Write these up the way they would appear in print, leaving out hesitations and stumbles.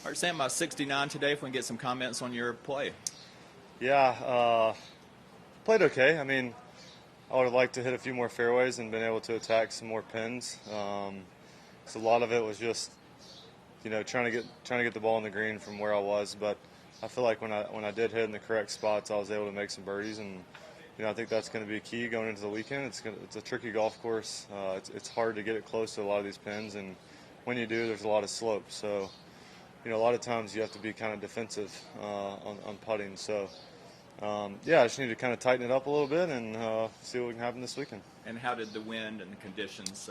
All right, Sam, 69 today. If we can get some comments on your play. Yeah, played okay. I mean, I would have liked to hit a few more fairways and been able to attack some more pins. So a lot of it was just, trying to get the ball in the green from where I was. But I feel like when I did hit in the correct spots, I was able to make some birdies, and I think that's going to be key going into the weekend. It's a tricky golf course. It's hard to get it close to a lot of these pins, and when you do, there's a lot of slope. So a lot of times you have to be kind of defensive on putting. So, yeah, I just need to kind of tighten it up a little bit and see what can happen this weekend. And how did the wind and the conditions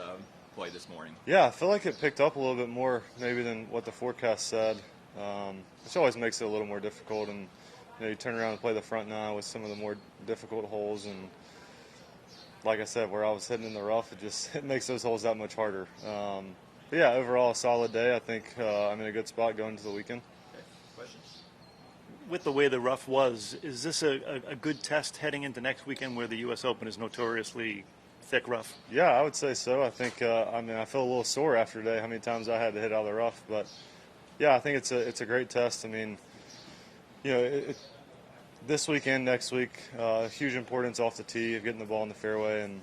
play this morning? Yeah, I feel like it picked up a little bit more maybe than what the forecast said, which always makes it a little more difficult. And you turn around and play the front nine with some of the more difficult holes, and like I said, where I was hitting in the rough, it makes those holes that much harder. But yeah, overall a solid day. I think I'm in a good spot going into the weekend. Okay. Questions? With the way the rough was, is this a good test heading into next weekend where the U.S. Open is notoriously thick rough? Yeah, I would say so. I think I feel a little sore after today, how many times I had to hit out of the rough. But yeah, I think it's a great test. I mean, this weekend, next week, huge importance off the tee of getting the ball in the fairway. And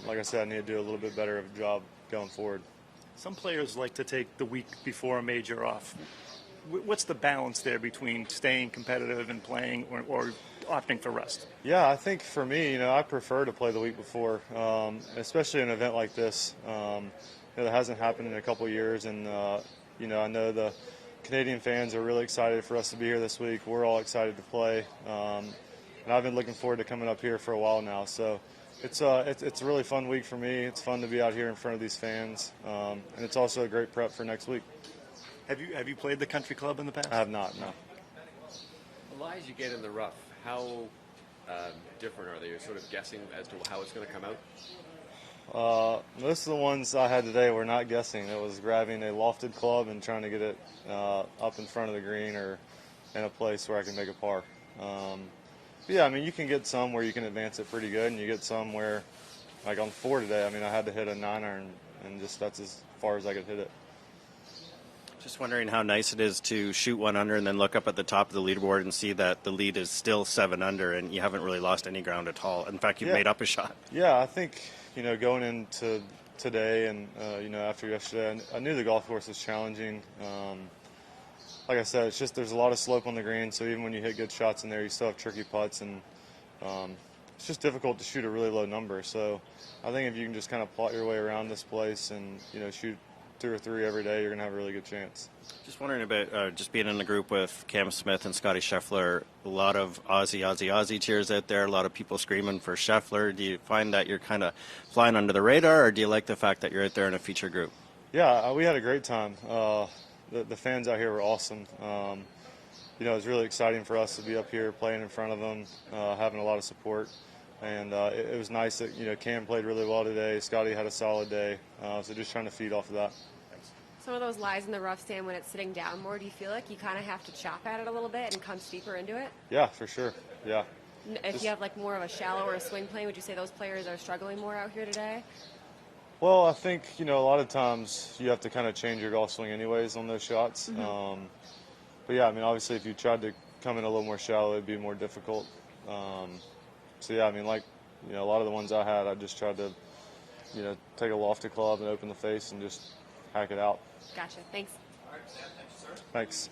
like I said, I need to do a little bit better of a job going forward. Some players like to take the week before a major off. What's the balance there between staying competitive and playing or opting for rest? Yeah, I think for me, I prefer to play the week before, especially an event like this. That hasn't happened in a couple of years, and I know the Canadian fans are really excited for us to be here this week. We're all excited to play, and I've been looking forward to coming up here for a while now. So it's a really fun week for me. It's fun to be out here in front of these fans, and it's also a great prep for next week. Have you played the country club in the past? I have not, no. Well, as you get in the rough, how different are they? You're sort of guessing as to how it's going to come out? Most of the ones I had today were not guessing. It was grabbing a lofted club and trying to get it up in front of the green or in a place where I can make a par. But yeah, I mean, you can get some where you can advance it pretty good, and you get some where, like on 4 today, I mean, I had to hit a 9-iron, and just that's as far as I could hit it. Just wondering how nice it is to shoot 1 under and then look up at the top of the leaderboard and see that the lead is still 7 under and you haven't really lost any ground at all. In fact, you've made up a shot. Yeah, I think, going into today and, after yesterday, I knew the golf course was challenging. Like I said, it's just there's a lot of slope on the green, so even when you hit good shots in there, you still have tricky putts, and it's just difficult to shoot a really low number. So I think if you can just kind of plot your way around this place and, shoot 2 or 3 every day, you're going to have a really good chance. Just wondering about just being in the group with Cam Smith and Scotty Scheffler. A lot of Aussie cheers out there, a lot of people screaming for Scheffler. Do you find that you're kind of flying under the radar, or do you like the fact that you're out there in a feature group? Yeah, we had a great time. The fans out here were awesome. It was really exciting for us to be up here playing in front of them, having a lot of support. And it was nice that, Cam played really well today. Scotty had a solid day. So just trying to feed off of that. Some of those lies in the rough, Sam, when it's sitting down more, do you feel like you kind of have to chop at it a little bit and come steeper into it? Yeah, for sure. Yeah. If you have like more of a shallow or a swing plane, would you say those players are struggling more out here today? Well, I think, a lot of times you have to kind of change your golf swing anyways on those shots. Mm-hmm. But yeah, I mean, obviously if you tried to come in a little more shallow, it'd be more difficult. So yeah, I mean, like, a lot of the ones I had, I just tried to, take a lofted club and open the face and just hack it out. Gotcha. Thanks. Thanks.